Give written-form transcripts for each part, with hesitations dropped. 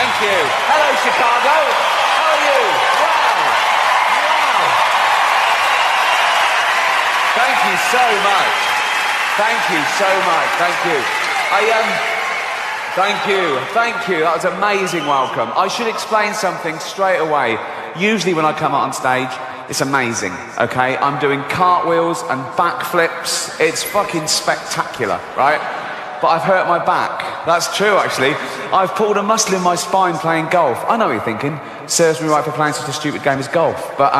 Thank you. Hello, Chicago. How are you? Wow. Wow. Thank you so much. Thank you so much. Thank you. Thank you. That was an amazing welcome. I should explain something straight away. Usually when I come out on stage, it's amazing, okay? I'm doing cartwheels and backflips. It's fucking spectacular, right? But I've hurt my back. That's true, actually. I've pulled a muscle in my spine playing golf. I know what you're thinking. Serves me right for playing such a stupid game as golf. But,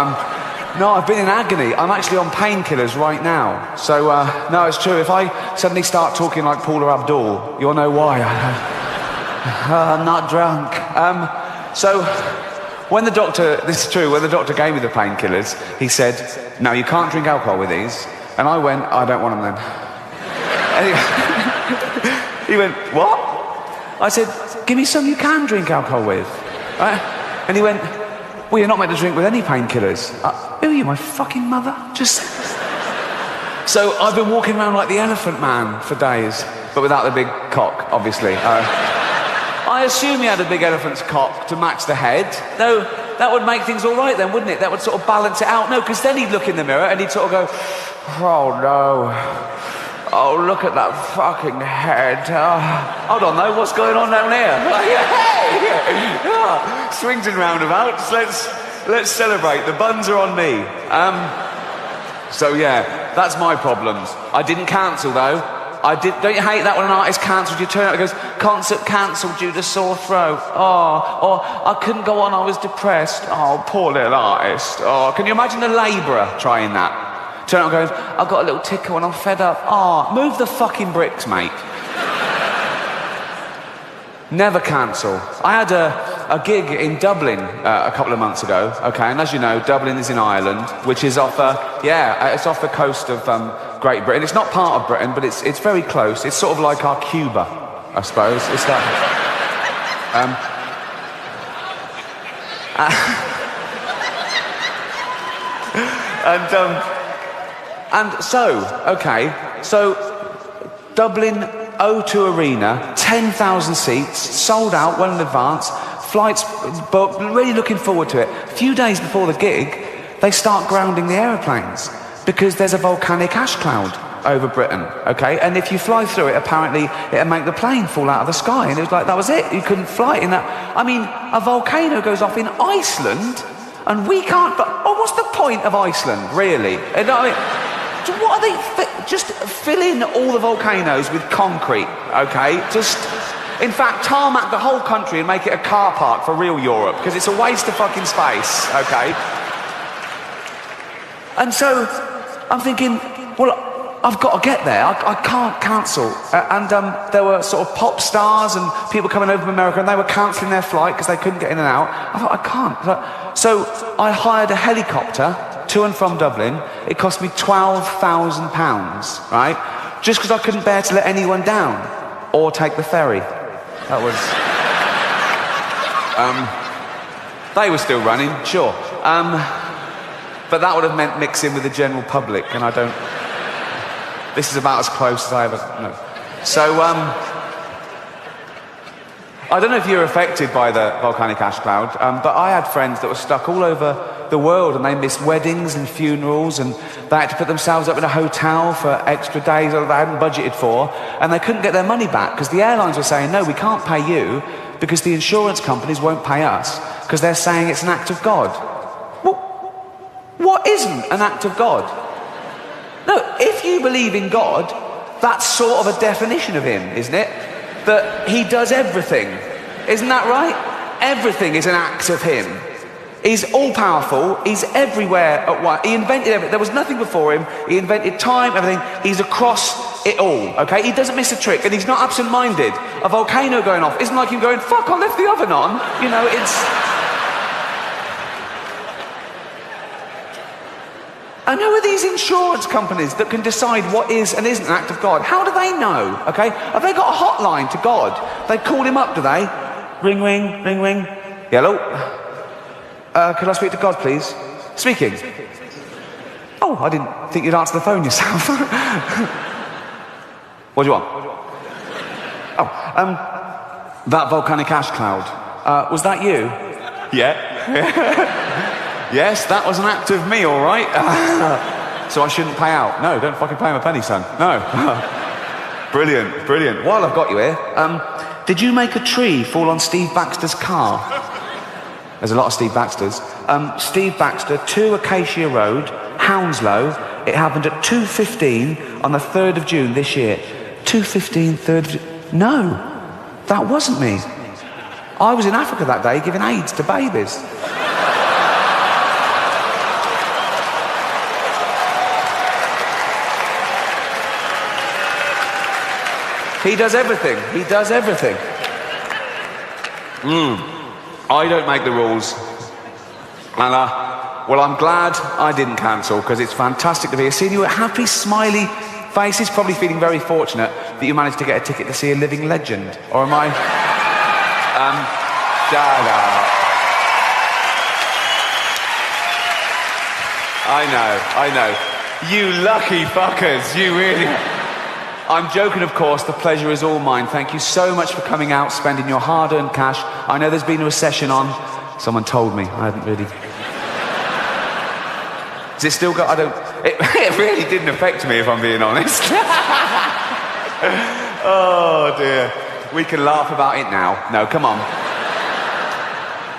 no, I've been in agony. I'm actually on painkillers right now. So, no, it's true. If I suddenly start talking like Paula Abdul, you'll know why. I'm not drunk. So, when the doctor, this is true, when the doctor gave me the painkillers, he said, no, you can't drink alcohol with these. And I went, I don't want them then. He went, what? I said, give me some you can drink alcohol with. Right? And he went, well, you're not meant to drink with any painkillers. Who are you, my fucking mother? So I've been walking around like the Elephant Man for days, but without the big cock, obviously. I assume he had a big elephant's cock to match the head. No, that would make things all right then, wouldn't it? That would sort of balance it out. No, because then he'd look in the mirror and he'd sort of go, oh no. Oh, look at that fucking head. Hold on though, what's going on down here? Swings and roundabouts, let's celebrate. The buns are on me. So yeah, that's my problems. I didn't cancel though. Don't you hate that when an artist cancelled? You turn out and goes, concert cancelled due to sore throat. Oh, or I couldn't go on, I was depressed. Oh, poor little artist. Oh, can you imagine a labourer trying that? Turn out and goes, I've got a little tickle and I'm fed up. Oh, move the fucking bricks, mate. Never cancel. I had a gig in Dublin a couple of months ago, okay, and as you know, Dublin is in Ireland, which is off, it's off the coast of Great Britain. It's not part of Britain, but it's very close. It's sort of like our Cuba, I suppose. It's that. And so Dublin O2 Arena, 10,000 seats, sold out well in advance, flights booked, really looking forward to it. A few days before the gig, they start grounding the aeroplanes because there's a volcanic ash cloud over Britain, okay? And if you fly through it, apparently it'll make the plane fall out of the sky. And it was like, that was it. You couldn't fly in that. I mean, a volcano goes off in Iceland and we can't, what's the point of Iceland, really? And I mean, so what are they, just fill in all the volcanoes with concrete, okay? In fact, tarmac the whole country and make it a car park for real Europe, because it's a waste of fucking space, okay? And so, I'm thinking, well, I've got to get there, I can't cancel. And there were sort of pop stars and people coming over from America and they were cancelling their flight because they couldn't get in and out. I thought, I can't. So I hired a helicopter to and from Dublin. It cost me £12,000, right? Just because I couldn't bear to let anyone down or take the ferry. That was... they were still running, sure. But that would have meant mixing with the general public, and I don't... This is about as close as I ever... No. So, I don't know if you're affected by the volcanic ash cloud, but I had friends that were stuck all over the world and they missed weddings and funerals and they had to put themselves up in a hotel for extra days that they hadn't budgeted for, and they couldn't get their money back because the airlines were saying, no, we can't pay you because the insurance companies won't pay us because they're saying it's an act of God. Well, what isn't an act of God? No, if you believe in God, that's sort of a definition of him, isn't it? That he does everything. Isn't that right? Everything is an act of him. He's all-powerful, he's everywhere at once. He invented everything. There was nothing before him. He invented time, everything. He's across it all, okay? He doesn't miss a trick, and he's not absent-minded. A volcano going off isn't like him going, fuck, I left the oven on. You know, it's... And who are these insurance companies that can decide what is and isn't an act of God? How do they know, okay? Have they got a hotline to God? They call him up, do they? Ring, ring, ring, ring. Hello? Could I speak to God, please? Speaking. Oh, I didn't think you'd answer the phone yourself. What do you want? Oh, that volcanic ash cloud. Was that you? Yeah. Yes, that was an act of me, all right. So I shouldn't pay out. No, don't fucking pay him a penny, son. No. Brilliant, brilliant. While I've got you here, did you make a tree fall on Steve Baxter's car? There's a lot of Steve Baxters. Steve Baxter, 2 Acacia Road, Hounslow. It happened at 2:15 on the 3rd of June this year. 2:15, 3rd of June. No, that wasn't me. I was in Africa that day giving AIDS to babies. He does everything. He does everything. I don't make the rules. And, well, I'm glad I didn't cancel, because it's fantastic to be here. Seeing you at happy, smiley faces, probably feeling very fortunate that you managed to get a ticket to see a living legend. Or am I? Shut up. I know. You lucky fuckers, you really... I'm joking, of course. The pleasure is all mine. Thank you so much for coming out, spending your hard-earned cash. I know there's been a recession on. Someone told me. I hadn't really... Is it still got... I don't... It really didn't affect me, if I'm being honest. Oh, dear. We can laugh about it now. No, come on.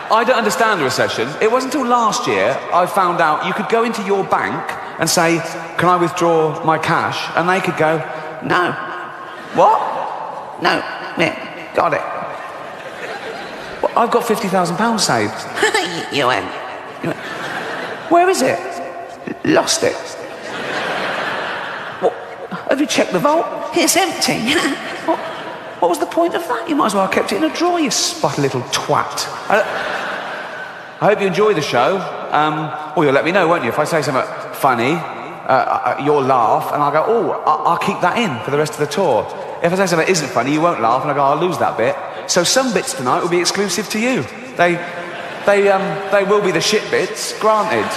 I don't understand the recession. It wasn't until last year I found out you could go into your bank and say, can I withdraw my cash? And they could go... No. What? No. Yeah, got it. Well, I've got £50,000 saved. You went. Where is it? Lost it. What? Have you checked the vault? It's empty. What was the point of that? You might as well have kept it in a drawer, you spot little twat. I hope you enjoy the show. Well, you'll let me know, won't you? If I say something funny, you'll laugh, and I'll go, I'll keep that in for the rest of the tour. If I say something that isn't funny, you won't laugh, and I'll go, I'll lose that bit. So some bits tonight will be exclusive to you. They will be the shit bits, granted.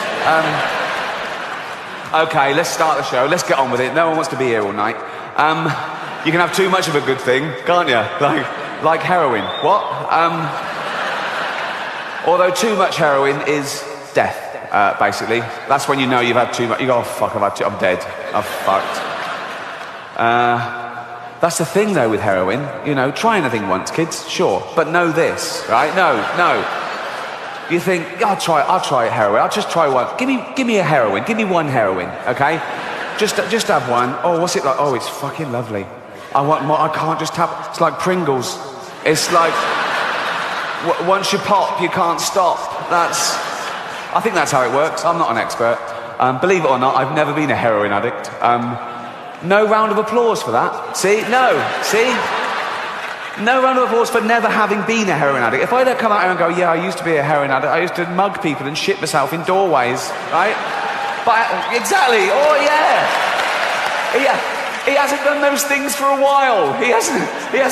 Okay, let's start the show. Let's get on with it. No one wants to be here all night. You can have too much of a good thing, can't you? Like heroin. What? Although too much heroin is death. Basically, that's when you know you've had too much. You go, oh fuck, I'm dead. I'm fucked. That's the thing though with heroin. You know, try anything once, kids, sure, but know this, right? No. You think, I'll try heroin. I'll just try one. Give me a heroin. Give me one heroin, okay? Just have one. Oh, what's it like? Oh, it's fucking lovely. I want more. I can't just have. It's like Pringles. It's like once you pop, you can't stop. I think that's how it works. I'm not an expert. Believe it or not, I've never been a heroin addict. No round of applause for that. See? No. See? No round of applause for never having been a heroin addict. If I'd come out here and go, yeah, I used to be a heroin addict. I used to mug people and shit myself in doorways, right? But exactly. Oh, yeah. He hasn't done those things for a while. He hasn't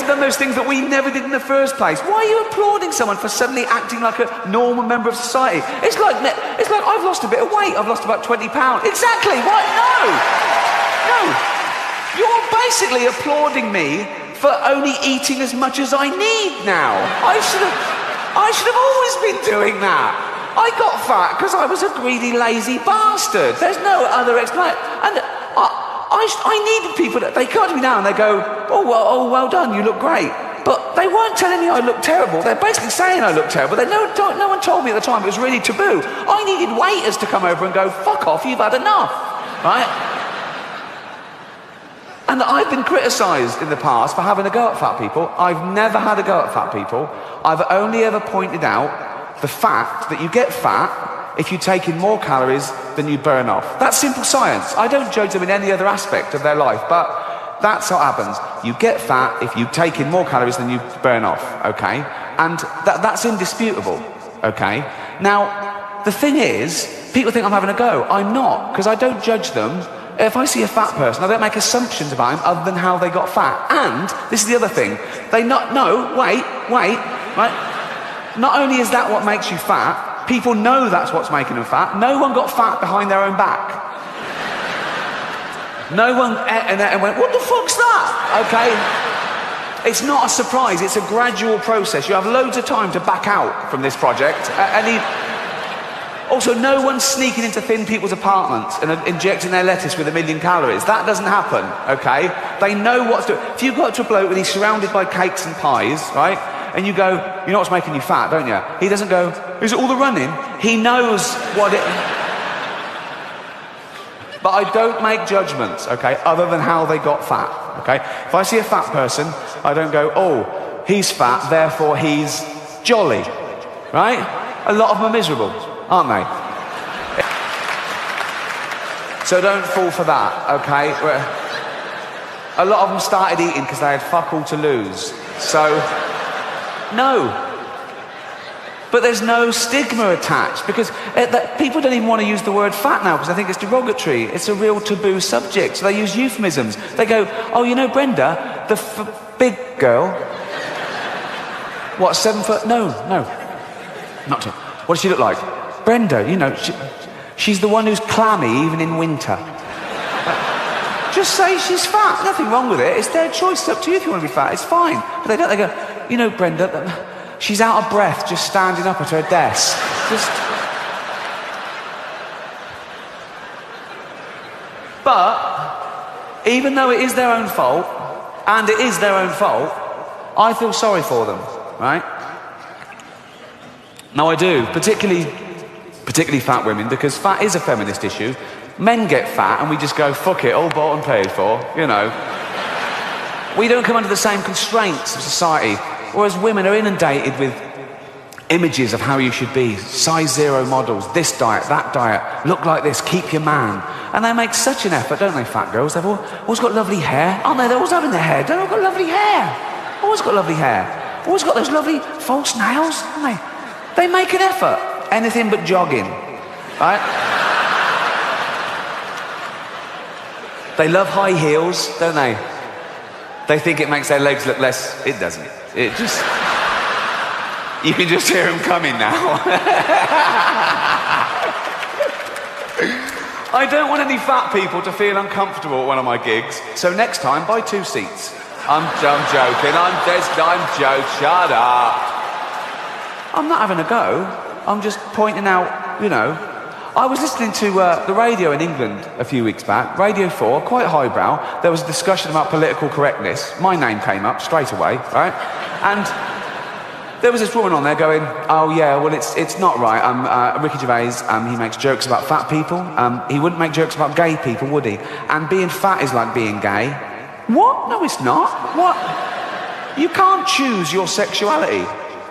done those things that we never did in the first place. Why are you applauding someone for suddenly acting like a normal member of society? It's like I've lost a bit of weight. I've lost about 20 pounds. Exactly. What? No. You're basically applauding me for only eating as much as I need now. I should have always been doing that. I got fat because I was a greedy, lazy bastard. There's no other explanation. And I needed people that they come to me now and they go, well done, you look great. But they weren't telling me I looked terrible. They're basically saying I look terrible. No one told me at the time. It was really taboo. I needed waiters to come over and go, fuck off, you've had enough, right? And I've been criticised in the past for having a go at fat people. I've never had a go at fat people. I've only ever pointed out the fact that you get fat if you take in more calories than you burn off. That's simple science. I don't judge them in any other aspect of their life, but that's what happens. You get fat if you take in more calories than you burn off, okay? And that's indisputable, okay? Now, the thing is, people think I'm having a go. I'm not, because I don't judge them. If I see a fat person, I don't make assumptions about him other than how they got fat. And, this is the other thing, wait, right? Not only is that what makes you fat, people know that's what's making them fat. No one got fat behind their own back. No one and went, what the fuck's that? Okay. It's not a surprise, it's a gradual process. You have loads of time to back out from this project. Also, no one's sneaking into thin people's apartments and injecting their lettuce with 1,000,000 calories. That doesn't happen, okay? They know what's doing. If you go up to a bloke and he's surrounded by cakes and pies, right? And you go, you know what's making you fat, don't you? He doesn't go, is it all the running? He knows what it... But I don't make judgments, okay, other than how they got fat, okay? If I see a fat person, I don't go, oh, he's fat, therefore he's jolly, right? A lot of them are miserable, aren't they? So don't fall for that, okay? A lot of them started eating because they had fuck all to lose. So, no. But there's no stigma attached because people don't even want to use the word fat now because I think it's derogatory. It's a real taboo subject. So they use euphemisms. They go, oh, you know Brenda, the big girl. What, 7 foot? No. Not to. What does she look like? Brenda, you know, she's the one who's clammy even in winter. Just say she's fat. Nothing wrong with it. It's their choice. It's up to you if you want to be fat. It's fine. But they don't. They go, you know, Brenda, she's out of breath just standing up at her desk. But even though it is their own fault, and it is their own fault, I feel sorry for them, right? No, I do, particularly fat women, because fat is a feminist issue. Men get fat and we just go, fuck it, all bought and paid for, you know. We don't come under the same constraints of society, whereas women are inundated with images of how you should be, size 0 models, this diet, that diet, look like this, keep your man. And they make such an effort, don't they, fat girls? They've always got lovely hair, aren't they? They're always having their hair, they've all got lovely hair. Always got lovely hair. Always got those lovely false nails, haven't they? They make an effort. Anything but jogging, right? They love high heels, don't they? They think it makes their legs look less... It doesn't. It just... You can just hear them coming now. I don't want any fat people to feel uncomfortable at one of my gigs, so next time, buy 2 seats. I'm joking. I'm joking. Shut up. I'm not having a go. I'm just pointing out, you know. I was listening to the radio in England a few weeks back, Radio 4, quite highbrow. There was a discussion about political correctness. My name came up straight away, right? And there was this woman on there going, oh yeah, well it's not right. Ricky Gervais, he makes jokes about fat people. He wouldn't make jokes about gay people, would he? And being fat is like being gay. What? No, it's not. What? You can't choose your sexuality.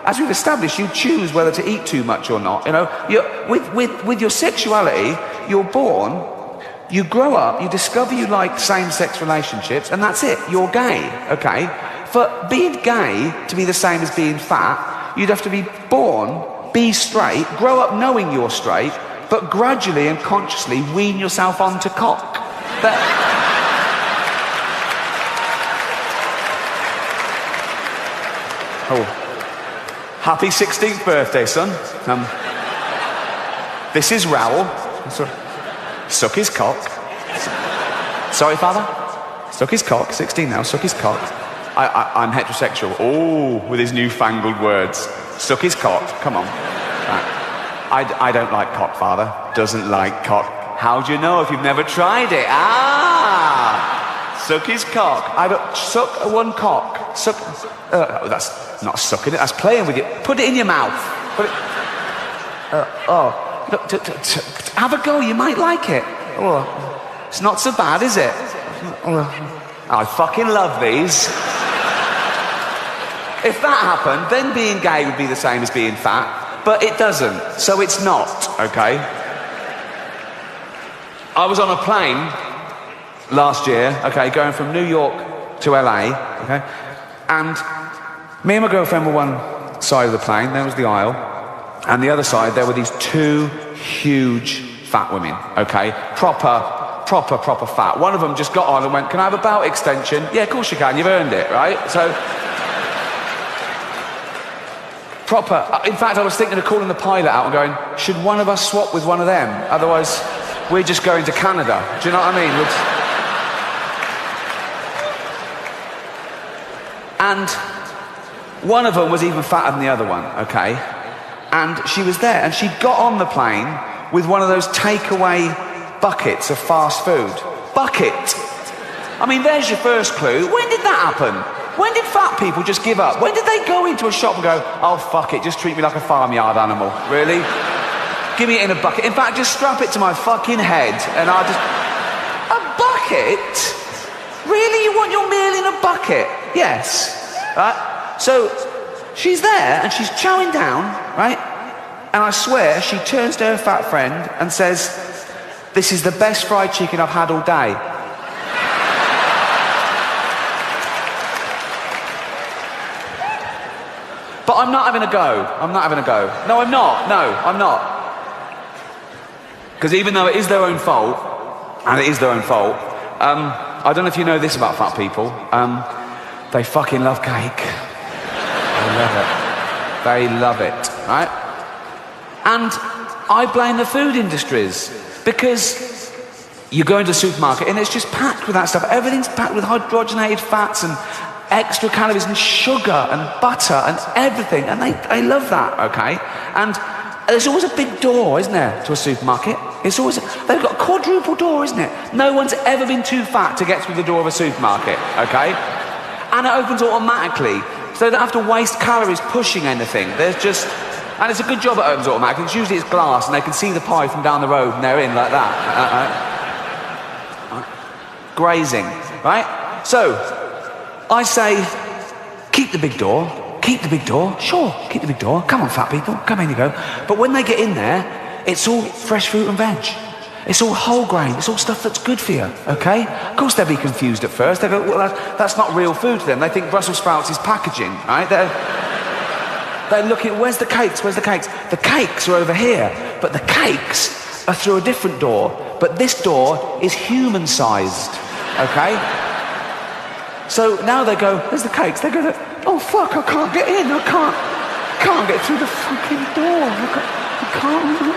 As we've established, you choose whether to eat too much or not. You know, with your sexuality, you're born, you grow up, you discover you like same-sex relationships, and that's it. You're gay, okay? For being gay to be the same as being fat, you'd have to be born, be straight, grow up knowing you're straight, but gradually and consciously wean yourself onto cock. Oh. Happy 16th birthday, son. This is Raoul. Suck his cock. Sorry, father? Suck his cock. 16 now, suck his cock. I'm heterosexual. Oh, with his newfangled words. Suck his cock. Come on. I don't like cock, father. Doesn't like cock. How do you know if you've never tried it? Suck his cock. Suck one cock. Suck... that's not sucking it, that's playing with it. Put it in your mouth. Put it... Look, have a go, you might like it. Oh, it's not so bad, is it? I fucking love these. If that happened, then being gay would be the same as being fat. But it doesn't, so it's not, okay? I was on a plane last year, okay, going from New York to LA, okay? And me and my girlfriend were one side of the plane, there was the aisle, and the other side there were these 2 huge fat women, okay? Proper fat. One of them just got on and went, can I have a belt extension? Yeah, of course you can, you've earned it, right? So, proper. In fact, I was thinking of calling the pilot out and going, should one of us swap with one of them? Otherwise, we're just going to Canada. Do you know what I mean? And one of them was even fatter than the other one, okay? And she was there, and she got on the plane with one of those takeaway buckets of fast food. Bucket! I mean, there's your first clue. When did that happen? When did fat people just give up? When did they go into a shop and go, oh, fuck it, just treat me like a farmyard animal? Really? Give me it in a bucket. In fact, just strap it to my fucking head, and I'll just... A bucket? Really? You want your meal in a bucket? Yes. Right? So, she's there, and she's chowing down, right? And I swear, she turns to her fat friend and says, this is the best fried chicken I've had all day. But I'm not having a go. I'm not having a go. No, I'm not. No, I'm not. Because even though it is their own fault, and it is their own fault, I don't know if you know this about fat people, they fucking love cake. They love it. They love it, right? And I blame the food industries, because you go into a supermarket and it's just packed with that stuff. Everything's packed with hydrogenated fats and extra calories and sugar and butter and everything, and they love that, okay? And there's always a big door, isn't there, to a supermarket? It's always, they've got a quadruple door, isn't it? No one's ever been too fat to get through the door of a supermarket, okay? And it opens automatically, so they don't have to waste calories pushing anything. There's just, and it's a good job it opens automatically, because usually it's glass and they can see the pie from down the road and they're in like that. Grazing, right? So, I say, keep the big door. Keep the big door. Sure, keep the big door. Come on, fat people. Come in you go. But when they get in there, it's all fresh fruit and veg. It's all whole grain. It's all stuff that's good for you, okay? Of course they'll be confused at first. They go, well, that's not real food to them. They think Brussels sprouts is packaging, right? They're looking, where's the cakes? Where's the cakes? The cakes are over here. But the cakes are through a different door. But this door is human-sized, okay? So now they go, there's the cakes. They go, oh fuck, I can't get in. I can't get through the fucking door. I can't.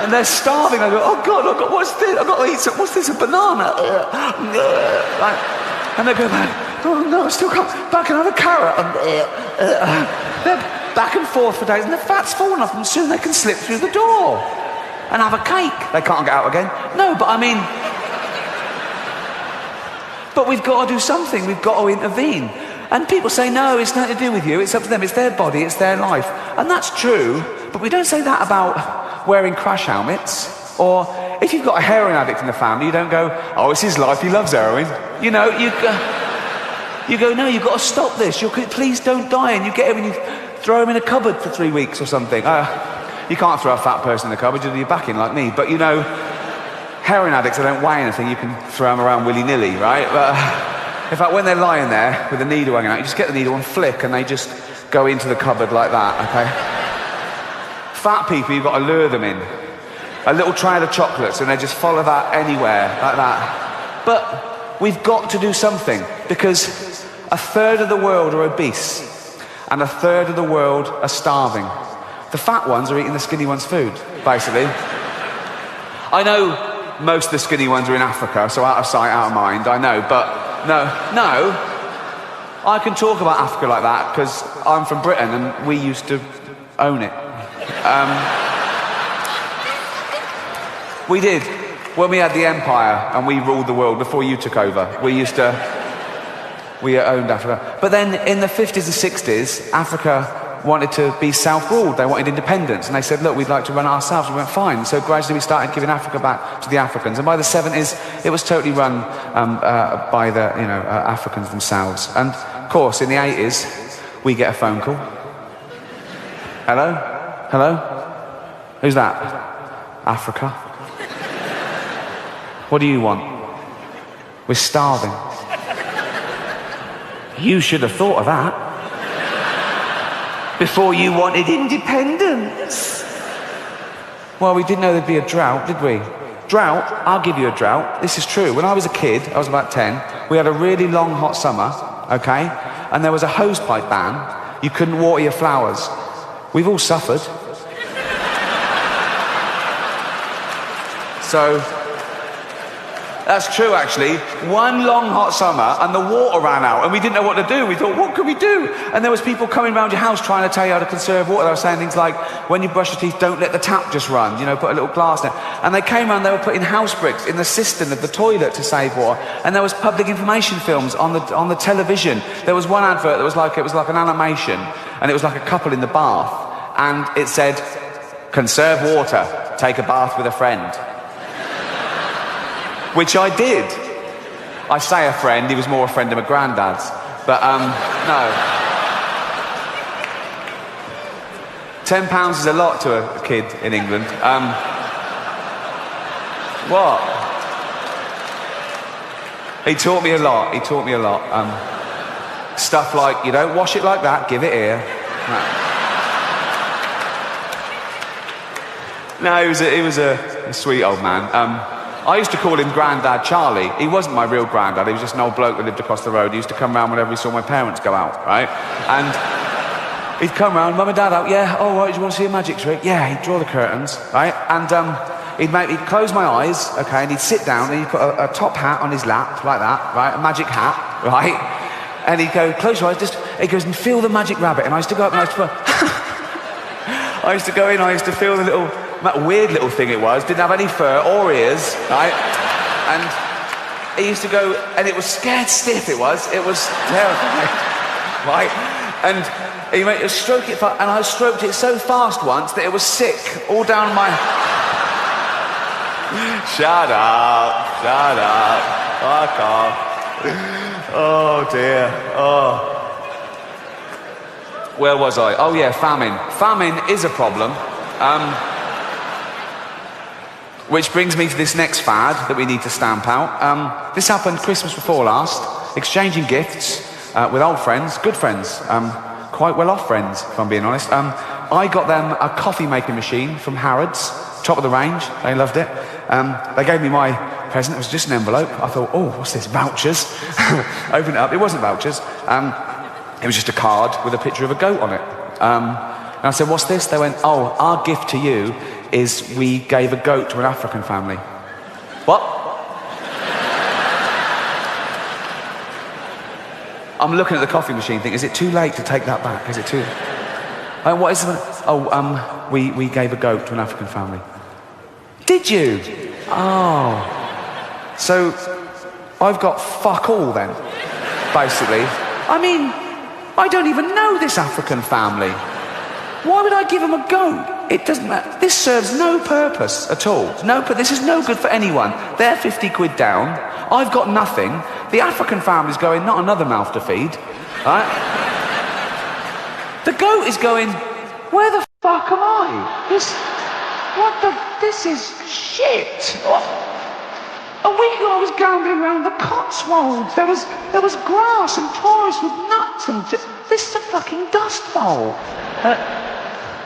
And they're starving. I go, oh God, what's this? I've got to eat some, what's this, a banana? Like, and they go back, oh no, I still can't. Back another carrot. They're back and forth for days, and the fat's falling off them. Soon they can slip through the door and have a cake. They can't get out again. No, but I mean... But we've got to do something, we've got to intervene. And people say, no, it's nothing to do with you, it's up to them, it's their body, it's their life. And that's true, but we don't say that about wearing crash helmets. Or if you've got a heroin addict in the family, you don't go, oh, it's his life, he loves heroin. You know, you go, no, you've got to stop this, please don't die. And you get him and you throw him in a cupboard for 3 weeks or something. You can't throw a fat person in the cupboard, you'll be back in like me. But you know, heroin addicts, they don't weigh anything, you can throw them around willy-nilly, right? But in fact, when they're lying there with the needle hanging out, you just get the needle and flick, and they just go into the cupboard like that, okay? Fat people, you've got to lure them in. A little trail of chocolates, and they just follow that anywhere, like that. But we've got to do something, because a third of the world are obese, and a third of the world are starving. The fat ones are eating the skinny ones' food, basically. I know most of the skinny ones are in Africa, so out of sight, out of mind, I know, but no, I can talk about Africa like that because I'm from Britain and we used to own it. We did. When we had the empire and we ruled the world before you took over, we owned Africa. But then in the 50s and 60s, Africa wanted to be self-ruled. They wanted independence, and they said, look, we'd like to run it ourselves. We went, fine. So gradually we started giving Africa back to the Africans, and by the 70s it was totally run by the Africans themselves. And of course in the 80s we get a phone call. Hello? Who's that? Africa. What do you want? We're starving. You should have thought of that before you wanted independence. Well, we didn't know there'd be a drought, did we? Drought? I'll give you a drought. This is true. When I was a kid, I was about 10, we had a really long hot summer, okay? And there was a hosepipe ban. You couldn't water your flowers. We've all suffered. So, That's true, actually. One long hot summer and the water ran out and we didn't know what to do. We thought, what could we do? And there was people coming around your house trying to tell you how to conserve water. They were saying things like, when you brush your teeth, don't let the tap just run. You know, put a little glass there. And they came around, they were putting house bricks in the cistern of the toilet to save water. And there was public information films on the television. There was one advert that was like, it was like an animation. And it was like a couple in the bath. And it said, conserve water, take a bath with a friend. Which I did. I say a friend, he was more a friend of my granddad's. But, no. £10 is a lot to a kid in England. What? He taught me a lot, stuff like, you don't wash it like that, give it here. No, he was a sweet old man. I used to call him Grandad Charlie. He wasn't my real granddad, he was just an old bloke that lived across the road. He used to come round whenever he saw my parents go out, right? And he'd come round, Mum and Dad out, yeah, oh, right, do you want to see a magic trick? Yeah, he'd draw the curtains, right? And he'd close my eyes, okay, and he'd sit down and he'd put a top hat on his lap, like that, right? A magic hat, right? And he'd go, close your eyes, he goes, and feel the magic rabbit. And I used to go up and I used to go in, I used to feel the little, that weird little thing it was, didn't have any fur or ears, right? And he used to go, and it was scared stiff, it was terrifying, right? And he went, stroke it, and I stroked it so fast once that it was sick, all down my... Shut up, fuck off. Oh dear, oh. Where was I? Oh yeah, famine. Famine is a problem. Which brings me to this next fad that we need to stamp out. This happened Christmas before last, exchanging gifts with old friends, good friends, quite well-off friends, if I'm being honest. I got them a coffee-making machine from Harrods, top of the range, they loved it. They gave me my present, it was just an envelope. I thought, oh, what's this, vouchers? Open it up, it wasn't vouchers. It was just a card with a picture of a goat on it. And I said, what's this? They went, oh, our gift to you is we gave a goat to an African family. What? I'm looking at the coffee machine thinking, is it too late to take that back? Is it too... what is it? Oh, we gave a goat to an African family. Did you? Oh. So, I've got fuck all then, basically. I mean, I don't even know this African family. Why would I give them a goat? It doesn't matter. This serves no purpose at all. This is no good for anyone. They're 50 quid down. I've got nothing. The African family's going, not another mouth to feed. Right? The goat is going, where the fuck am I? This is shit. A week ago I was gambling around the Cotswolds. There was grass and tourists with nuts and this is a fucking dust bowl.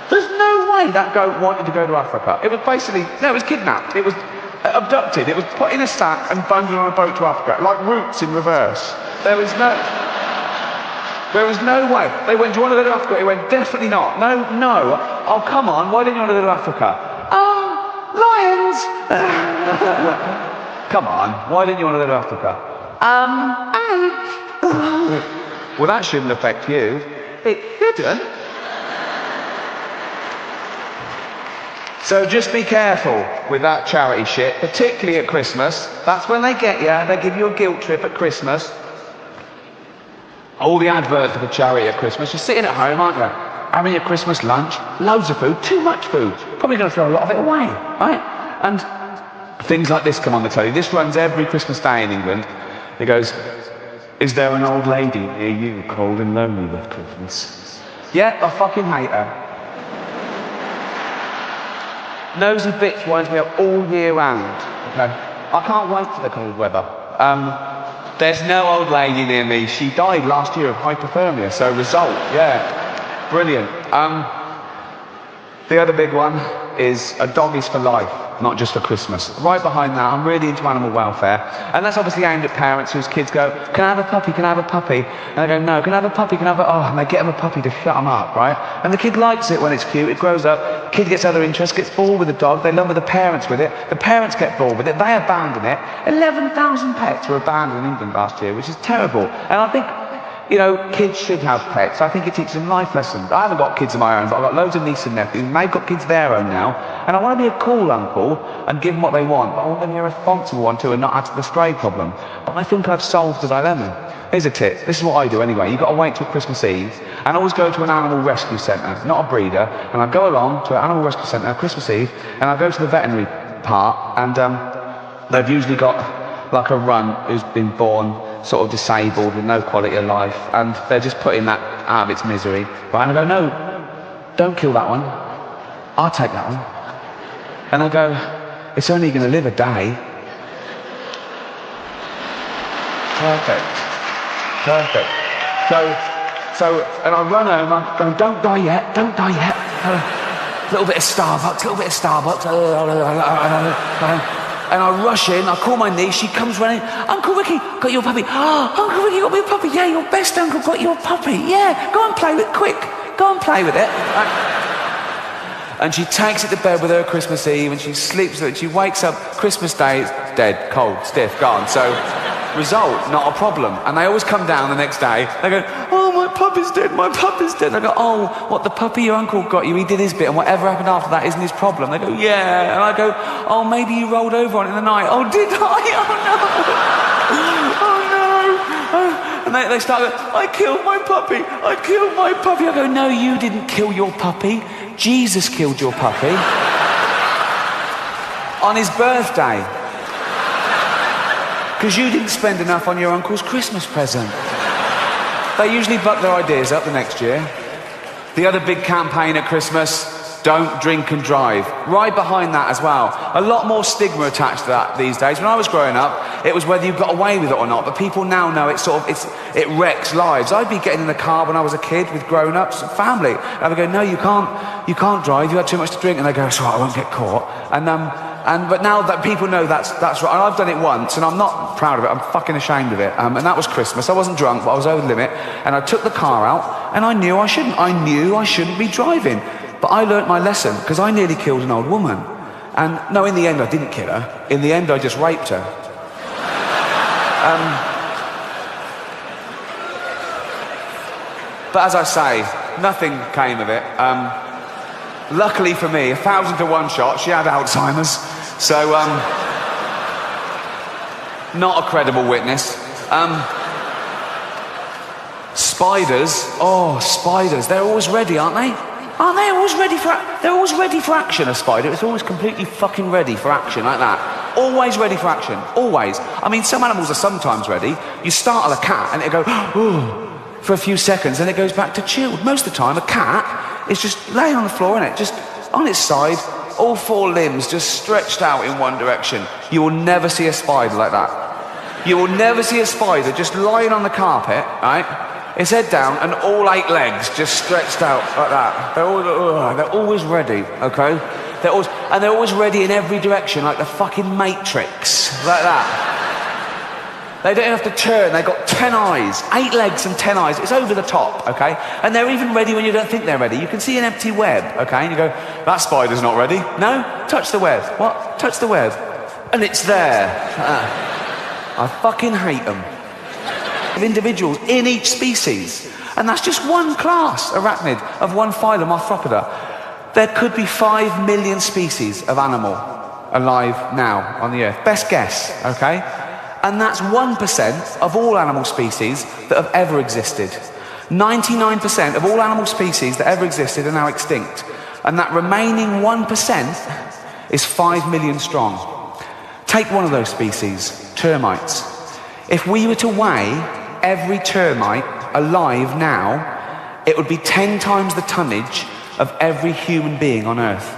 There's no way that goat wanted to go to Africa. It was basically, no, it was kidnapped. It was abducted. It was put in a sack and bundled on a boat to Africa, like Roots in reverse. There was no way. They went, do you want to go to Africa? He went, definitely not. No. Oh, come on, why didn't you want to go to Africa? Lions! Come on, why didn't you want to go to Africa? Well, that shouldn't affect you. It shouldn't. So just be careful with that charity shit, particularly at Christmas. That's when they get you. They give you a guilt trip at Christmas. All the adverts for the charity at Christmas. You're sitting at home, aren't you? Having your Christmas lunch, loads of food, too much food. Probably going to throw a lot of it away, right? And things like this come on the telly. This runs every Christmas day in England. It goes, is there an old lady near you cold and lonely this Christmas? Yeah, I fucking hate her. Nosy bitch winds me up all year round. Okay. I can't wait for the cold weather. There's no old lady near me. She died last year of hypothermia, so result, yeah. Brilliant. The other big one is a dog is for life, not just for Christmas. Right behind that, I'm really into animal welfare. And that's obviously aimed at parents whose kids go, can I have a puppy, can I have a puppy? And they go, no, can I have a puppy, can I have a... Oh, and they get them a puppy to shut them up, right? And the kid likes it when it's cute, it grows up, kid gets other interests, gets bored with the dog, they lumber the parents with it, the parents get bored with it, they abandon it. 11,000 pets were abandoned in England last year, which is terrible. And I think, kids should have pets. I think it teaches them life lessons. I haven't got kids of my own, but I've got loads of nieces and nephews, and they've got kids of their own now. And I want to be a cool uncle and give them what they want, but I want them to be a responsible one too and not add to the stray problem. But I think I've solved the dilemma. Here's a tip. This is what I do anyway. You've got to wait till Christmas Eve and always go to an animal rescue centre, not a breeder. And I go along to an animal rescue centre Christmas Eve and I go to the veterinary part and they've usually got like a runt who's been born sort of disabled with no quality of life and they're just putting that out of its misery. Right? And I go, no, don't kill that one. I'll take that one. And I go, it's only going to live a day. Perfect. So, and I run home, I'm going, don't die yet. A little bit of Starbucks. And I rush in, I call my niece, she comes running, Uncle Ricky, got your puppy. Oh, Uncle Ricky got me a puppy. Yeah, your best uncle got you a puppy. Yeah, go and play with it, quick. Go and play with it. And she takes it to bed with her Christmas Eve and she sleeps with it. She wakes up Christmas Day, it's dead, cold, stiff, gone. So, result, not a problem. And they always come down the next day, they go, oh, my puppy's dead. I go, oh, what, the puppy your uncle got you, he did his bit, and whatever happened after that isn't his problem. They go, yeah. And I go, oh, maybe you rolled over on it in the night. Oh, did I? Oh, no. And they start going, I killed my puppy. I go, no, you didn't kill your puppy. Jesus killed your puppy. On his birthday. Because you didn't spend enough on your uncle's Christmas present. They usually buck their ideas up the next year. The other big campaign at Christmas, don't drink and drive. Right behind that as well. A lot more stigma attached to that these days. When I was growing up, it was whether you got away with it or not. But people now know it wrecks lives. I'd be getting in the car when I was a kid with grown-ups and family. And I would go, no, you can't drive. You had too much to drink. And they go, it's all right, I won't get caught. But now that people know that's right, and I've done it once, and I'm not proud of it, I'm fucking ashamed of it, and that was Christmas. I wasn't drunk, but I was over the limit, and I took the car out, and I knew I shouldn't be driving. But I learnt my lesson, because I nearly killed an old woman. And no, in the end I didn't kill her. In the end I just raped her. But as I say, nothing came of it. Luckily for me, 1,000 to 1 shot, she had Alzheimer's. So, not a credible witness. Spiders, they're always ready, aren't they? Aren't they always ready they're always ready for action, a spider. It's always completely fucking ready for action, like that. Always ready for action, always. I mean, some animals are sometimes ready. You startle a cat and it'll go, ooh, for a few seconds, and it goes back to chilled. Most of the time, a cat is just laying on the floor, innit? Just on its side, all 4 limbs just stretched out in one direction. You will never see a spider like that. You will never see a spider just lying on the carpet, right? Its head down and all 8 legs just stretched out like that. They're always ready, okay? They're always ready in every direction, like the fucking Matrix, like that. They don't have to turn, they've got 10 eyes, 8 legs and 10 eyes. It's over the top, okay? And they're even ready when you don't think they're ready. You can see an empty web, okay? And you go, that spider's not ready. No? Touch the web. What? Touch the web. And it's there. I fucking hate them. Individuals in each species. And that's just one class, arachnid, of one phylum, Arthropoda. There could be 5 million species of animal alive now on the Earth. Best guess, okay? And that's 1% of all animal species that have ever existed. 99% of all animal species that ever existed are now extinct. And that remaining 1% is 5 million strong. Take one of those species, termites. If we were to weigh every termite alive now, it would be 10 times the tonnage of every human being on Earth.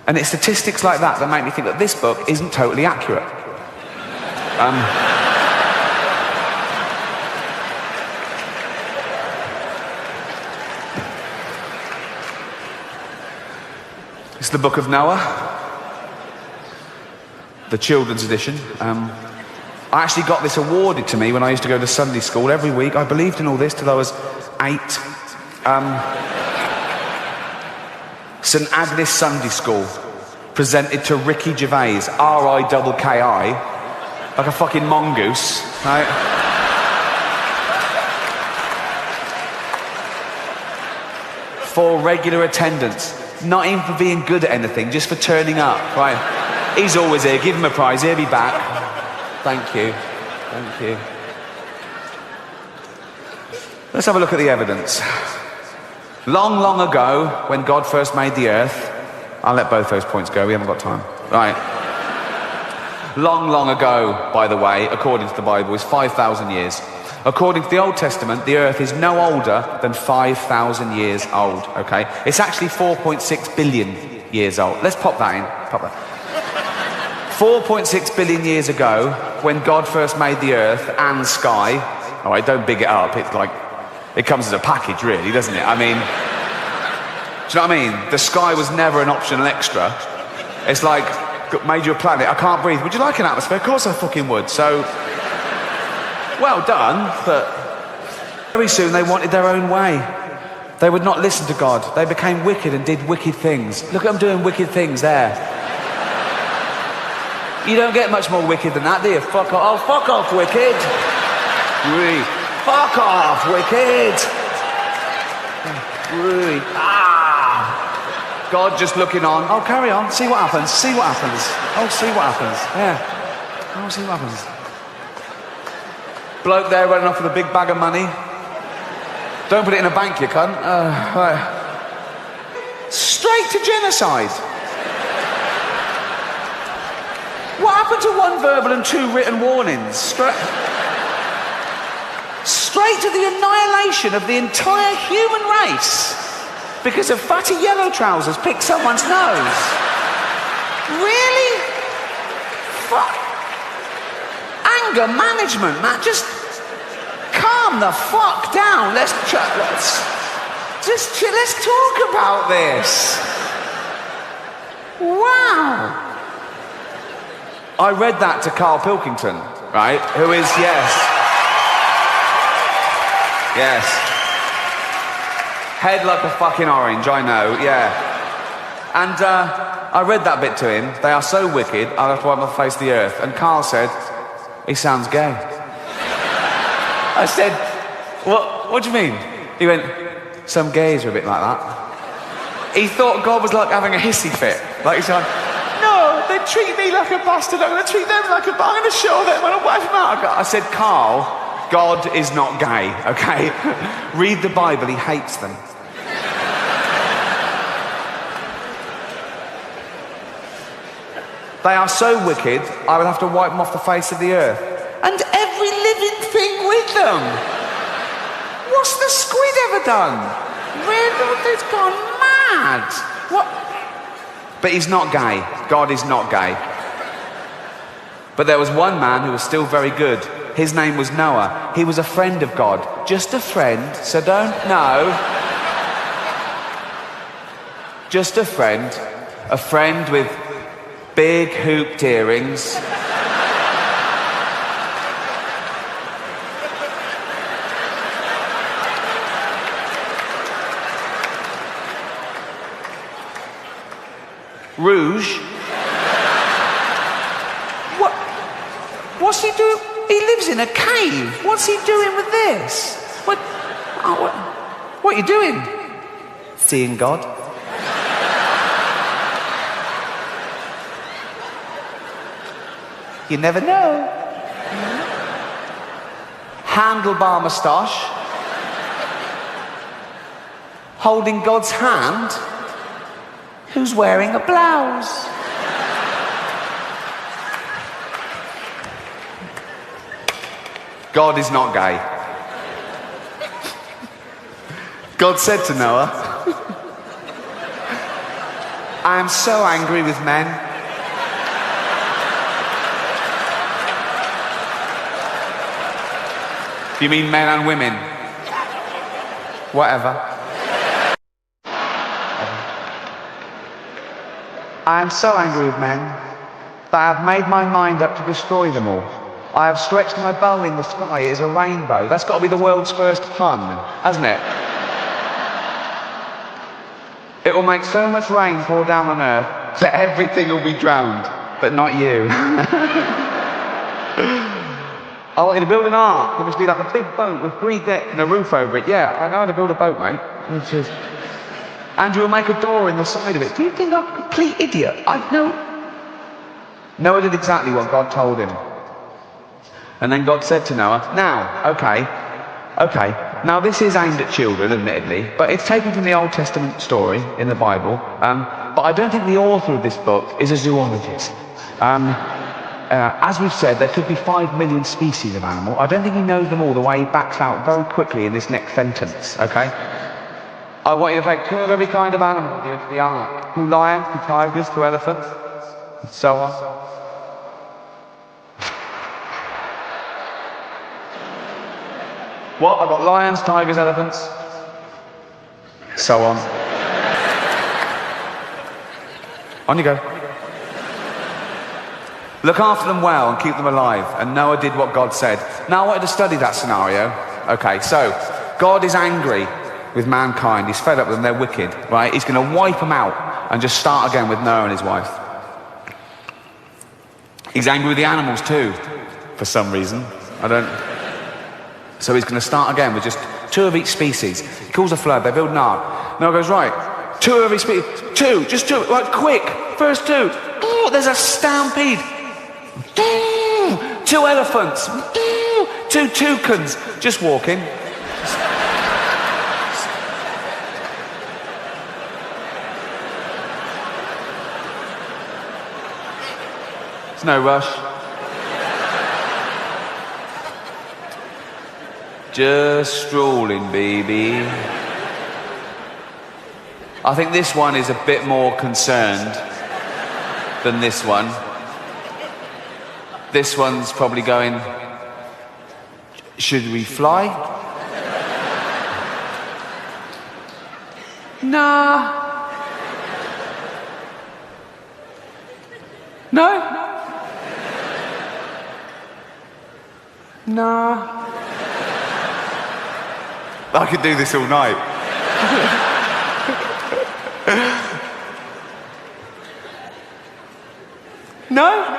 And it's statistics like that that make me think that this book isn't totally accurate. It's the Book of Noah, the children's edition. I actually got this awarded to me when I used to go to Sunday school every week. I believed in all this till I was 8. St Agnes Sunday School, presented to Ricky Gervais, R-I-K-K-I, like a fucking mongoose, right? For regular attendance, not even for being good at anything, just for turning up, right? He's always here, give him a prize, he'll be back. Thank you, thank you. Let's have a look at the evidence. Long, long ago, when God first made the earth, I'll let both those points go, we haven't got time. Right. Long, long ago, by the way, according to the Bible, is 5,000 years. According to the Old Testament, the earth is no older than 5,000 years old, okay? It's actually 4.6 billion years old. Let's pop that in, pop that. 4.6 billion years ago, when God first made the earth and sky, all right, don't big it up, it's like, it comes as a package, really, doesn't it? I mean, do you know what I mean? The sky was never an optional extra. It's like, made you a planet, I can't breathe. Would you like an atmosphere? Of course I fucking would. So, well done, but very soon they wanted their own way. They would not listen to God. They became wicked and did wicked things. Look at them doing wicked things there. You don't get much more wicked than that, do you? Fuck off. Oh, fuck off, wicked. Fuck off, wicked. God just looking on. Oh, carry on. See what happens. See what happens. Oh, see what happens. Yeah. Oh, see what happens. Bloke there running off with a big bag of money. Don't put it in a bank, you cunt. Right. Straight to genocide. What happened to one verbal and two written warnings? Straight to the annihilation of the entire human race because of fatty yellow trousers picked someone's nose. Really? Fuck. Anger management, man. Just calm the fuck down. Let's talk about this. Wow. I read that to Carl Pilkington, right? Who is, yes. Head like a fucking orange, I know, yeah. And I read that bit to him. They are so wicked, I'll have to wipe my face to the earth. And Carl said, he sounds gay. I said, what do you mean? He went, some gays are a bit like that. He thought God was like having a hissy fit. Like he's like, no, they treat me like a bastard, I'm going to treat them like a bastard, I'm going to show them, I'm going to wipe them out. I said, Carl, God is not gay, okay? Read the Bible, he hates them. They are so wicked, I would have to wipe them off the face of the earth. And every living thing with them. What's the squid ever done? It's gone mad. What? But he's not gay. God is not gay. But there was one man who was still very good. His name was Noah. He was a friend of God. Just a friend, so don't know. Just a friend. A friend with big hooped earrings. Rouge. What's he doing? He lives in a cave. What's he doing with this? What are you doing? Seeing God. You never know. Handlebar moustache. Holding God's hand. Who's wearing a blouse? God is not gay. God said to Noah, I am so angry with men. You mean men and women? Whatever. I am so angry with men that I have made my mind up to destroy them all. I have stretched my bow in the sky as a rainbow. That's got to be the world's first pun, hasn't it? It will make so much rain pour down on earth that everything will be drowned, but not you. I want you to build an ark. It must be like a big boat with 3 decks and a roof over it. Yeah, I know how to build a boat, mate. And you'll make a door in the side of it. Do you think I'm a complete idiot? I know. Noah did exactly what God told him. And then God said to Noah, now, okay, now this is aimed at children, admittedly, but it's taken from the Old Testament story in the Bible, but I don't think the author of this book is a zoologist. As we've said, there could be 5 million species of animal. I don't think he knows them all. The way he backs out very quickly in this next sentence, okay? I want you to take 2 of every kind of animal with you into the ark. 2 lions, 2 tigers, 2 elephants, and so on. What? I've got lions, tigers, elephants, so on. On you go. Look after them well and keep them alive. And Noah did what God said. Now I wanted to study that scenario. Okay, so God is angry with mankind. He's fed up with them. They're wicked, right? He's going to wipe them out and just start again with Noah and his wife. He's angry with the animals too, for some reason. So he's going to start again with just 2 of each species. He calls a flood. They build an ark. Noah goes, right, 2 of every species. 2, just 2, right, quick. First 2. Oh, there's a stampede. 2 elephants. 2 toucans. Just walking. There's no rush. Just strolling, baby. I think this one is a bit more concerned than this one. This one's probably going, should we fly? Nah. No? Nah. I could do this all night. No?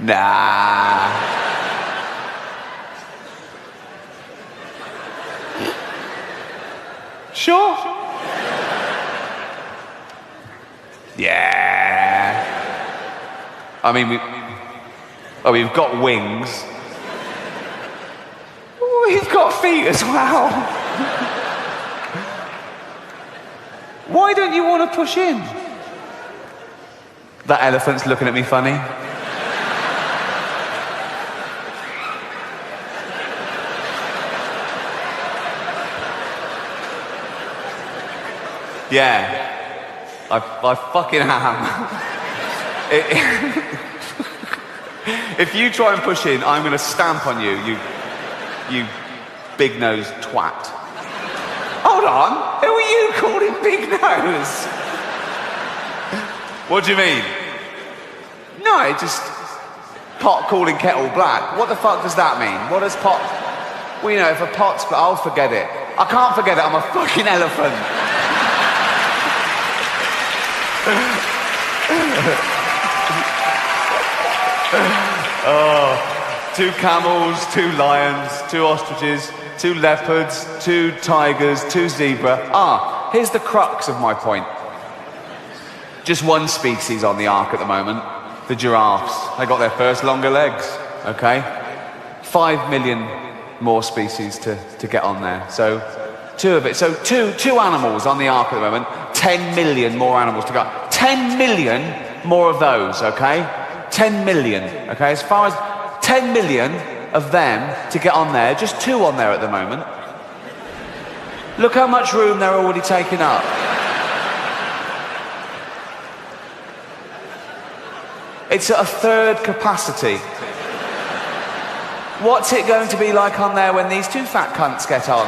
Nah. Sure? Yeah. I mean, we've got wings. We've got feet as well. Why don't you want to push in? That elephant's looking at me funny. Yeah. I fucking am. If you try and push in, I'm going to stamp on you, you big-nosed twat. Hold on, who are you calling big nose? What do you mean? No, just pot calling kettle black. What the fuck does that mean? What does pot... Well, you know, if a pot's... I'll forget it. I can't forget it, I'm a fucking elephant. Oh, 2 camels, 2 lions, 2 ostriches, 2 leopards, 2 tigers, 2 zebra. Here's the crux of my point. Just 1 species on the ark at the moment, the giraffes. They got their first longer legs, okay? 5 million more species to get on there. So 2 of it. So two animals on the ark at the moment, 10 million more animals to go. 10 million more of those, okay? 10 million, okay? As far as 10 million of them to get on there, just 2 on there at the moment. Look how much room they're already taking up. It's at a 1/3 capacity. What's it going to be like on there when these 2 fat cunts get on?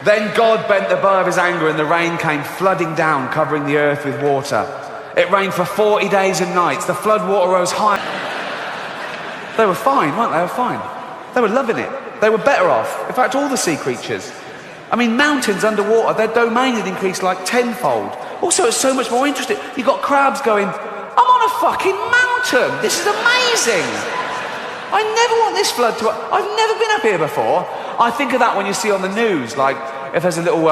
Then God bent the bow of his anger and the rain came flooding down, covering the earth with water. It rained for 40 days and nights. The flood water rose high. They were fine, weren't they? They were fine. They were loving it. They were better off. In fact, all the sea creatures. I mean, mountains underwater, their domain had increased like tenfold. Also, it's so much more interesting. You've got crabs going, I'm on a fucking mountain. This is amazing. I never want this flood to... I've never been up here before. I think of that when you see on the news, like if there's a little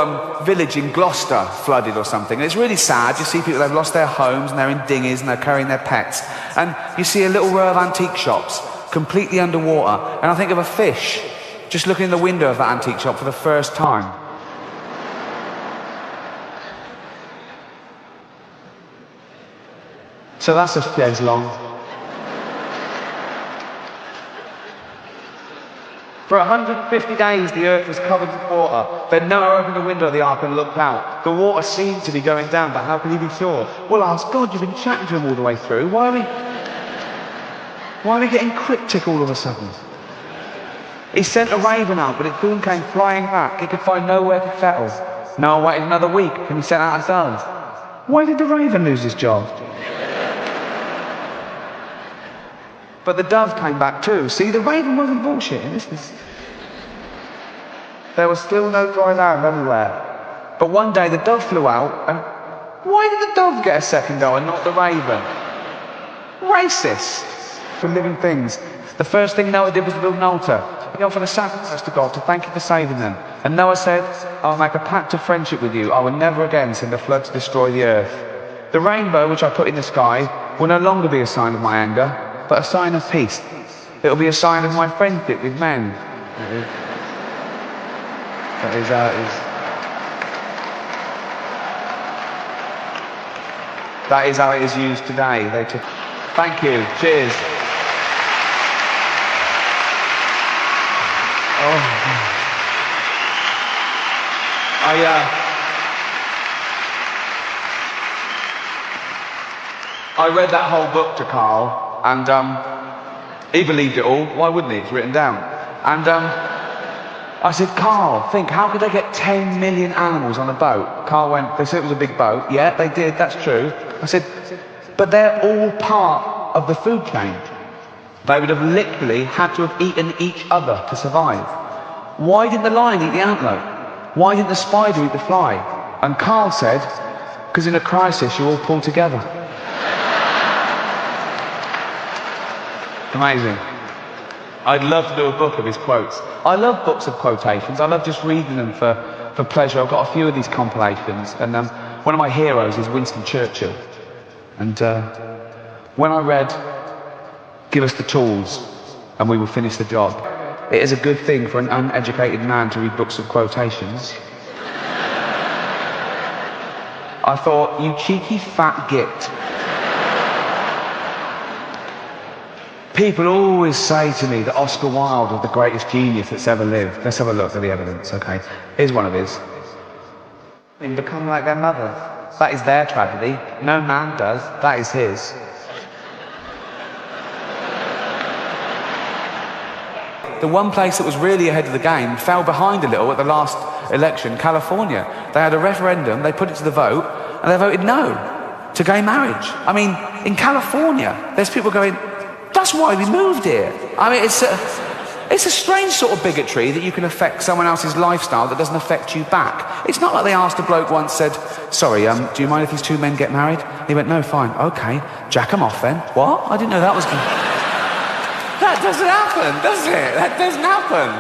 village in Gloucester flooded or something. And it's really sad. You see people, they've lost their homes and they're in dinghies and they're carrying their pets. And you see a little row of antique shops completely underwater. And I think of a fish just looking in the window of that antique shop for the first time. So that's a fez long. For 150 days the earth was covered with water. Then Noah opened the window of the ark and looked out. The water seemed to be going down, but how could he be sure? Well, ask God, you've been chatting to him all the way through. Why are we getting cryptic all of a sudden? He sent a raven out, but it soon came flying back. It could find nowhere to settle. Noah waited another week, and he sent out a dove. Why did the raven lose his job? But the dove came back too. See, the raven wasn't bullshitting. There was still no dry land anywhere. But one day the dove flew out, and why did the dove get a second go and not the raven? Racist for living things. The first thing Noah did was build an altar. He offered a sacrifice to God to thank him for saving them. And Noah said, I'll make a pact of friendship with you. I will never again send a flood to destroy the earth. The rainbow which I put in the sky will no longer be a sign of my anger, but a sign of peace. It will be a sign of my friendship with men. That is how it is. That is how it is used today. Thank you. Cheers. I read that whole book to Carl, and he believed it all. Why wouldn't he? It's written down. And I said, Carl, think, how could they get 10 million animals on a boat? Carl went, they said it was a big boat. Yeah, they did, that's true. I said, but they're all part of the food chain. They would have literally had to have eaten each other to survive. Why didn't the lion eat the antelope? Why didn't the spider eat the fly? And Carl said, because in a crisis you all pull together. Amazing. I'd love to do a book of his quotes. I love books of quotations. I love just reading them for pleasure. I've got a few of these compilations, and one of my heroes is Winston Churchill. And when I read, give us the tools and we will finish the job, it is a good thing for an uneducated man to read books of quotations. I thought, you cheeky fat git. People always say to me that Oscar Wilde was the greatest genius that's ever lived. Let's have a look at the evidence, okay? Here's one of his. They become like their mother. That is their tragedy. No man does. That is his. The one place that was really ahead of the game fell behind a little at the last election, California. They had a referendum, they put it to the vote, and they voted no to gay marriage. I mean, in California, there's people going, that's why we moved here. I mean, it's a strange sort of bigotry that you can affect someone else's lifestyle that doesn't affect you back. It's not like they asked a bloke once, said, sorry, do you mind if these two men get married? And he went, no, fine, okay, jack them off then. What? I didn't know that was... That doesn't happen, does it? That doesn't happen.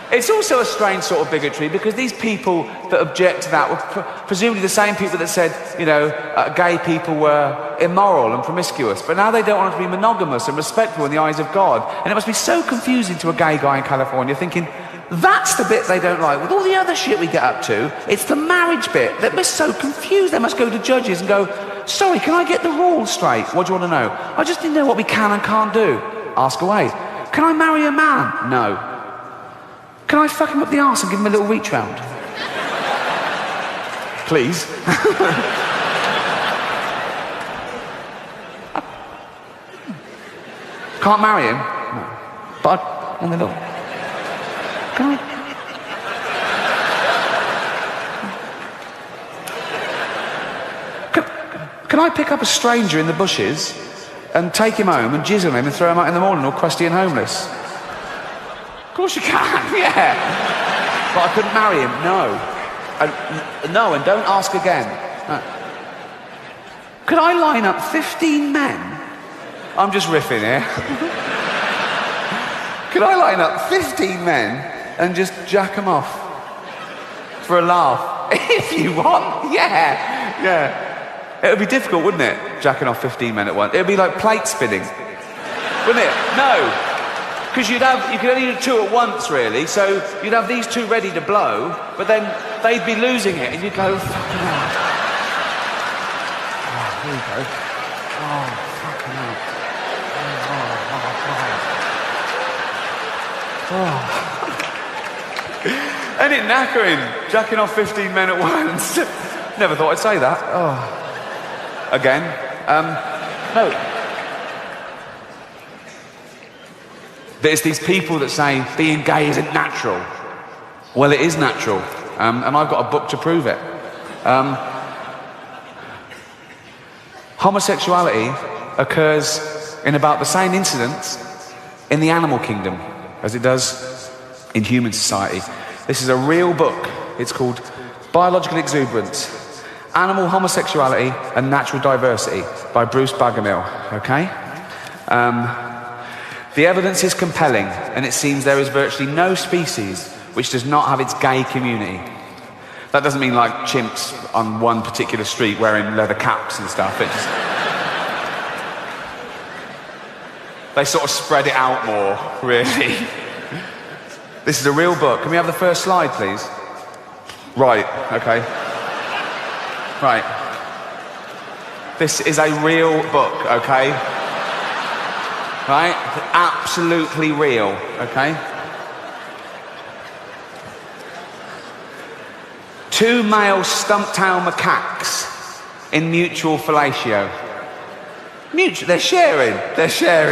It's also a strange sort of bigotry because these people that object to that were presumably the same people that said, you know, gay people were immoral and promiscuous, but now they don't want to be monogamous and respectful in the eyes of God. And it must be so confusing to a gay guy in California thinking, that's the bit they don't like. With all the other shit we get up to, it's the marriage bit. They're so confused. They must go to judges and go, sorry, can I get the rules straight? What do you want to know? I just need to know what we can and can't do. Ask away. Can I marry a man? No. Can I fuck him up the arse and give him a little reach round? Please. Can't marry him? No. But and the little... Can I... Can I pick up a stranger in the bushes and take him home and jizz on him and throw him out in the morning all crusty and homeless? Of course you can, yeah. But I couldn't marry him, no. No, and don't ask again. No. Could I line up 15 men? I'm just riffing here. Could I line up 15 men and just jack them off? For a laugh. If you want, yeah. It would be difficult, wouldn't it? Jacking off 15 men at once. It would be like plate spinning. Wouldn't it? No. Because you could only do 2 at once, really. So you'd have these 2 ready to blow, but then they'd be losing it, and you'd go, fucking hell. Oh, here you go. Oh, fucking hell. Oh. Ain't it knackering? Jacking off 15 men at once. Never thought I'd say that. Oh. Again. No. There's these people that say being gay isn't natural. Well, it is natural, and I've got a book to prove it. Homosexuality occurs in about the same incidents in the animal kingdom as it does in human society. This is a real book. It's called Biological Exuberance, Animal Homosexuality and Natural Diversity by Bruce Bagamill, okay? The evidence is compelling, and it seems there is virtually no species which does not have its gay community. That doesn't mean like chimps on one particular street wearing leather caps and stuff. It just... they sort of spread it out more, really. This is a real book. Can we have the first slide, please? Right, okay. Right. This is a real book, okay? Right? Absolutely real, okay? 2 male stump-tailed macaques in mutual fellatio. They're sharing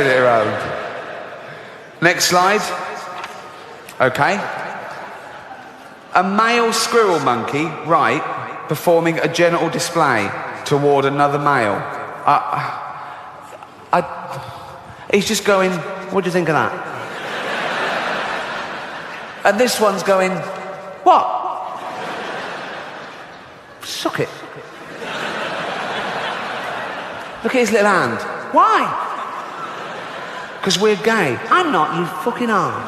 it around. Next slide. Okay. A male squirrel monkey, right, performing a genital display toward another male. He's just going, what do you think of that? And this one's going, what? Suck it. Look at his little hand. Why? Because we're gay. I'm not, you fucking are.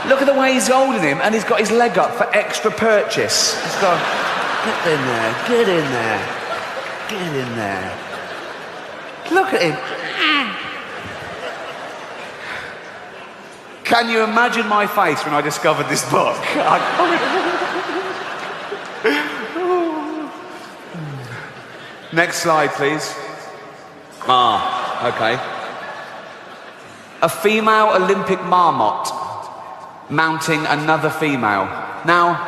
Look at the way he's holding him, and he's got his leg up for extra purchase. He's gone, get in there, get in there, get in there. Look at him. Can you imagine my face when I discovered this book? Next slide, please. Okay. A female Olympic marmot mounting another female. Now,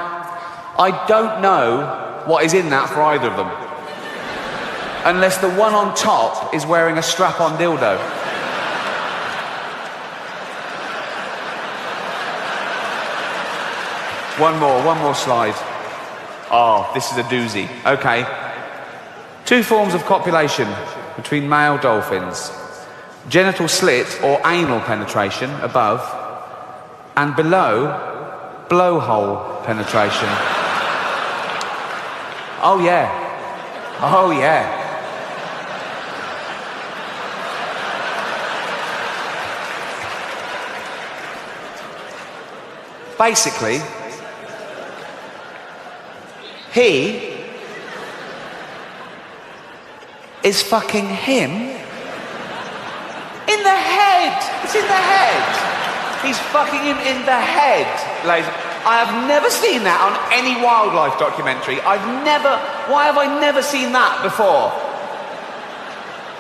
I don't know what is in that for either of them. Unless the one on top is wearing a strap-on dildo. One more slide. Oh, this is a doozy. Okay. 2 forms of copulation between male dolphins. Genital slit or anal penetration above, and below, blowhole penetration. Oh yeah. Oh yeah. Basically, he is fucking him in the head. It's in the head. He's fucking him in the head, ladies. I have never seen that on any wildlife documentary. Why have I never seen that before?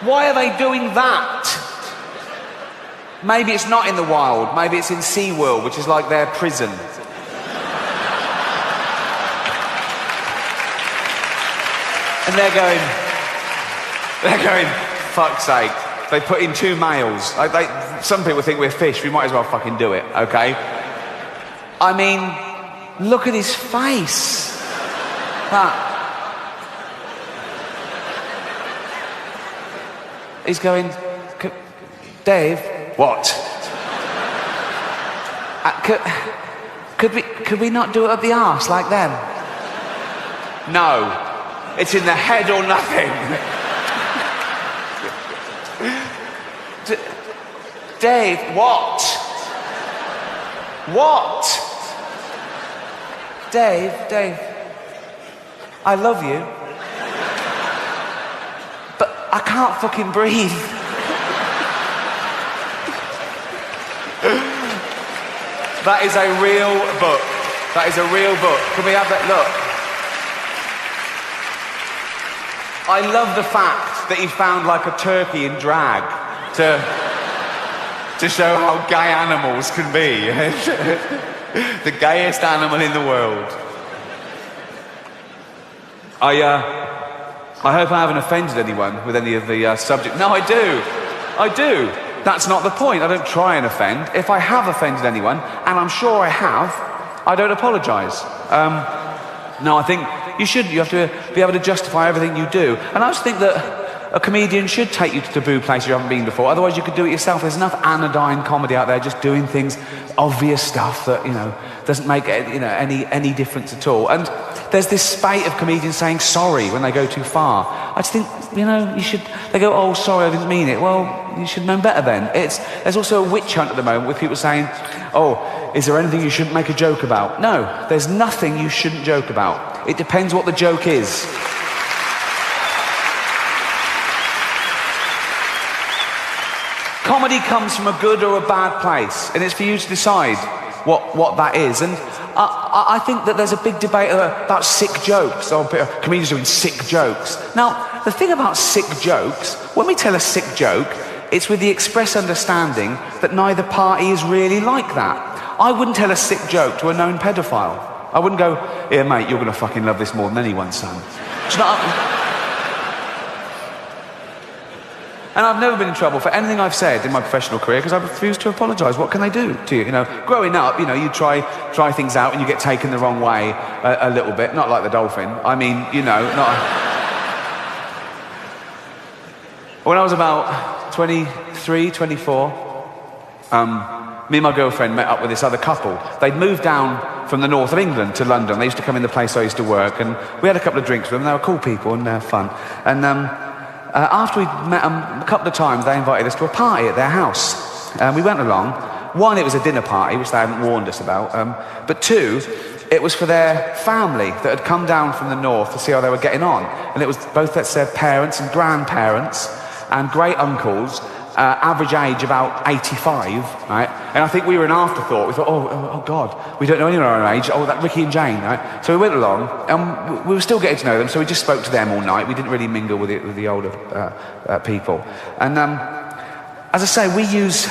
Why are they doing that? Maybe it's not in the wild. Maybe it's in SeaWorld, which is like their prison. And they're going, fuck's sake. They put in 2 males. Some people think we're fish. We might as well fucking do it, okay? I mean, look at his face. he's going, Dave. What? Could we not do it up the arse like them? No. It's in the head or nothing. Dave, what? What? Dave, I love you. But I can't fucking breathe. That is a real book. That is a real book. Can we have that? Look. I love the fact that he found like a turkey in drag to show how gay animals can be. The gayest animal in the world. I hope I haven't offended anyone with any of the subject. No, I do. That's not the point. I don't try and offend. If I have offended anyone, and I'm sure I have, I don't apologise. No, I think you have to be able to justify everything you do. And I just think that a comedian should take you to taboo places you haven't been before. Otherwise you could do it yourself. There's enough anodyne comedy out there just doing things, obvious stuff that, doesn't make, any difference at all. And there's this spate of comedians saying sorry when they go too far. I just think, they go, oh, sorry, I didn't mean it. Well, you should know better then. There's also a witch hunt at the moment with people saying, oh, is there anything you shouldn't make a joke about? No, there's nothing you shouldn't joke about. It depends what the joke is. Comedy comes from a good or a bad place, and it's for you to decide what that is. And I think that there's a big debate about sick jokes, or comedians doing sick jokes. Now, the thing about sick jokes, when we tell a sick joke, it's with the express understanding that neither party is really like that. I wouldn't tell a sick joke to a known pedophile. I wouldn't go, here, mate, you're going to fucking love this more than anyone, son. Do you know And I've never been in trouble for anything I've said in my professional career because I refuse to apologise. What can they do to you? Growing up, you try things out and you get taken the wrong way a little bit. Not like the dolphin. I mean, not... When I was about 23, 24, me and my girlfriend met up with this other couple. They'd moved down from the north of England to London. They used to come in the place I used to work, and we had a couple of drinks with them. They were cool people and they're fun. And after we'd met them a couple of times, they invited us to a party at their house. We went along. One, it was a dinner party, which they hadn't warned us about. But two, it was for their family that had come down from the north to see how they were getting on. And it was both their parents and grandparents and great uncles, average age about 85, right? And I think we were an afterthought. We thought, oh God, we don't know anyone our age. Oh, that Ricky and Jane, right? So we went along, and we were still getting to know them, so we just spoke to them all night. We didn't really mingle with the older people. And as I say, we use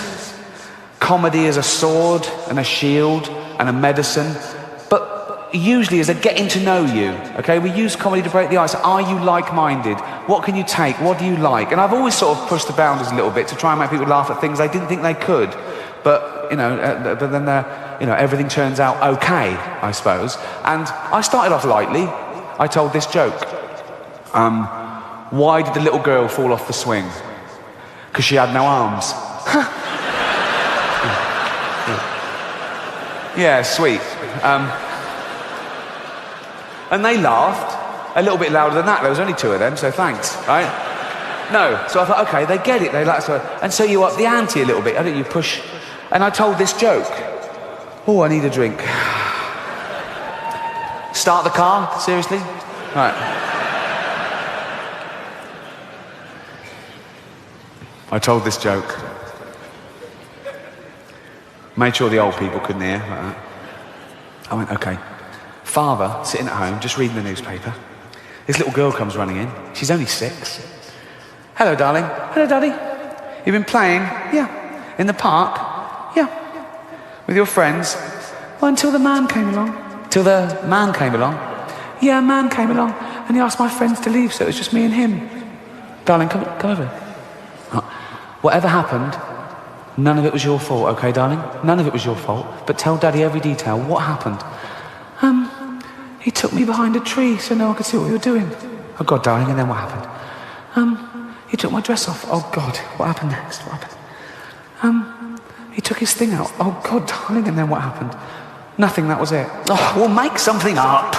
comedy as a sword and a shield and a medicine, but usually as a getting to know you, okay? We use comedy to break the ice. Are you like-minded? What can you take? What do you like? And I've always sort of pushed the boundaries a little bit to try and make people laugh at things they didn't think they could. But, but then, everything turns out okay, I suppose. And I started off lightly. I told this joke. Why did the little girl fall off the swing? Because she had no arms. Yeah, sweet. And they laughed a little bit louder than that. There was only two of them, so thanks, right? No, so I thought, okay, they get it. They like so, and so you up the ante a little bit. I don't you push. And I told this joke. Oh, I need a drink. Start the car? Seriously? Right. I told this joke. Made sure the old people couldn't hear. Like that. I went, okay. Father, sitting at home, just reading the newspaper. This little girl comes running in. She's only 6. Hello, darling. Hello, Daddy. You've been playing? Yeah. In the park? Yeah. With your friends? Well, until the man came along. Till the man came along? Yeah, a man came along, and he asked my friends to leave, so it was just me and him. Darling, come over. Whatever happened, none of it was your fault, okay, darling? None of it was your fault. But tell Daddy every detail. What happened? He took me behind a tree so no one could see what we were doing. Oh, God, darling, and then what happened? He took my dress off. Oh, God, what happened next? What happened? He took his thing out. Oh, God, darling, and then what happened? Nothing, that was it. Oh, well, make something up.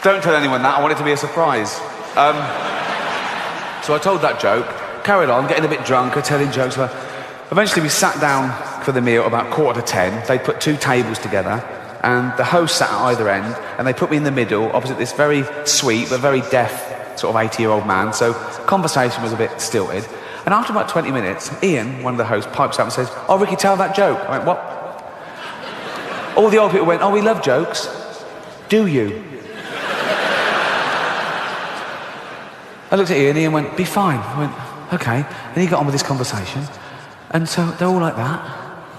Don't tell anyone that, I want it to be a surprise. So I told that joke, carried on, getting a bit drunker, telling jokes. Eventually we sat down for the meal about 9:45. They put 2 tables together, and the host sat at either end, and they put me in the middle, opposite this very sweet but very deaf sort of 80-year-old man, so conversation was a bit stilted. And after about 20 minutes, Ian, one of the hosts, pipes up and says, "Oh, Ricky, tell that joke." I went, "What?" All the old people went, "Oh, we love jokes. Do you?" I looked at Ian, and Ian went, "Be fine." I went, "Okay." And he got on with his conversation. And so they're all like that.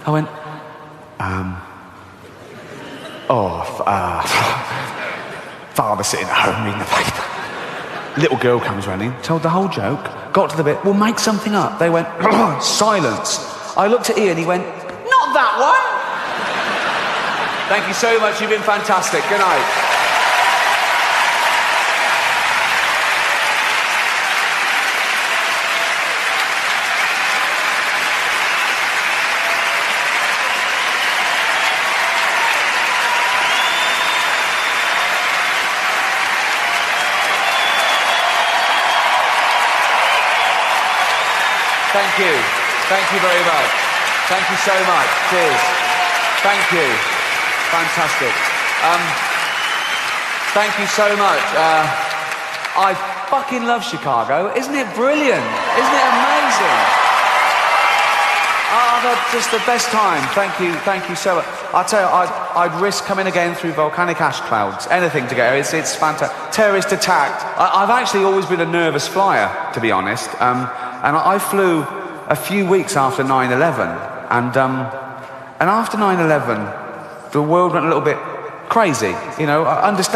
I went, father sitting at home reading the paper. Little girl comes running, told the whole joke, got to the bit, "Well, make something up." They went, silence. I looked at Ian, he went, "Not that one." Thank you so much, you've been fantastic. Good night. Thank you. Thank you very much. Thank you so much. Cheers. Thank you. Fantastic. Thank you so much. I fucking love Chicago. Isn't it brilliant? Isn't it amazing? Just the best time. Thank you so much. I'll tell you, I'd risk coming again through volcanic ash clouds. Anything to get here. It's fantastic. Terrorist attack. I've actually always been a nervous flyer, to be honest. And I flew a few weeks after 9/11, and after 9/11, the world went a little bit crazy. You know, I understand.